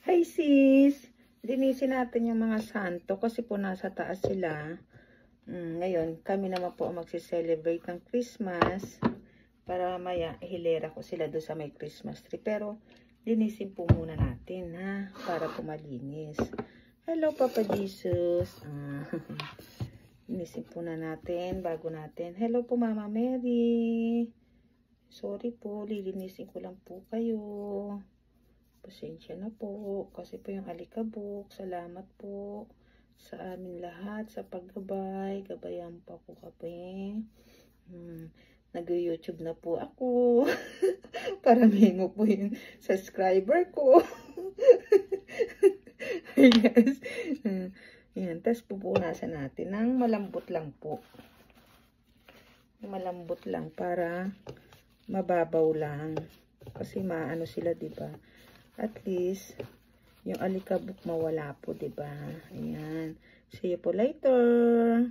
Hi sis! Linisin natin yung mga santo kasi po nasa taas sila. Ngayon, kami naman po magsi-celebrate ng Christmas. Para maya, hilera ko sila doon sa may Christmas tree. Pero, linisin po muna natin ha. Para po malinis. Hello Papa Jesus! Linisin po na natin bago natin. Hello po Mama Mary! Sorry po, lilinisin ko lang po kayo. Pasensya na po, kasi po yung alikabok. Salamat po sa amin lahat, sa paggabay. Gabayan pa po kami. Nag-YouTube na po ako. Para mingo po yung subscriber ko. Yes. Yan, tapos pupunasan natin ng malambot lang po. Malambot lang para mababaw lang. Kasi maano sila, diba? At least, yung alikabok mawala po, diba? Ayan. See you po later.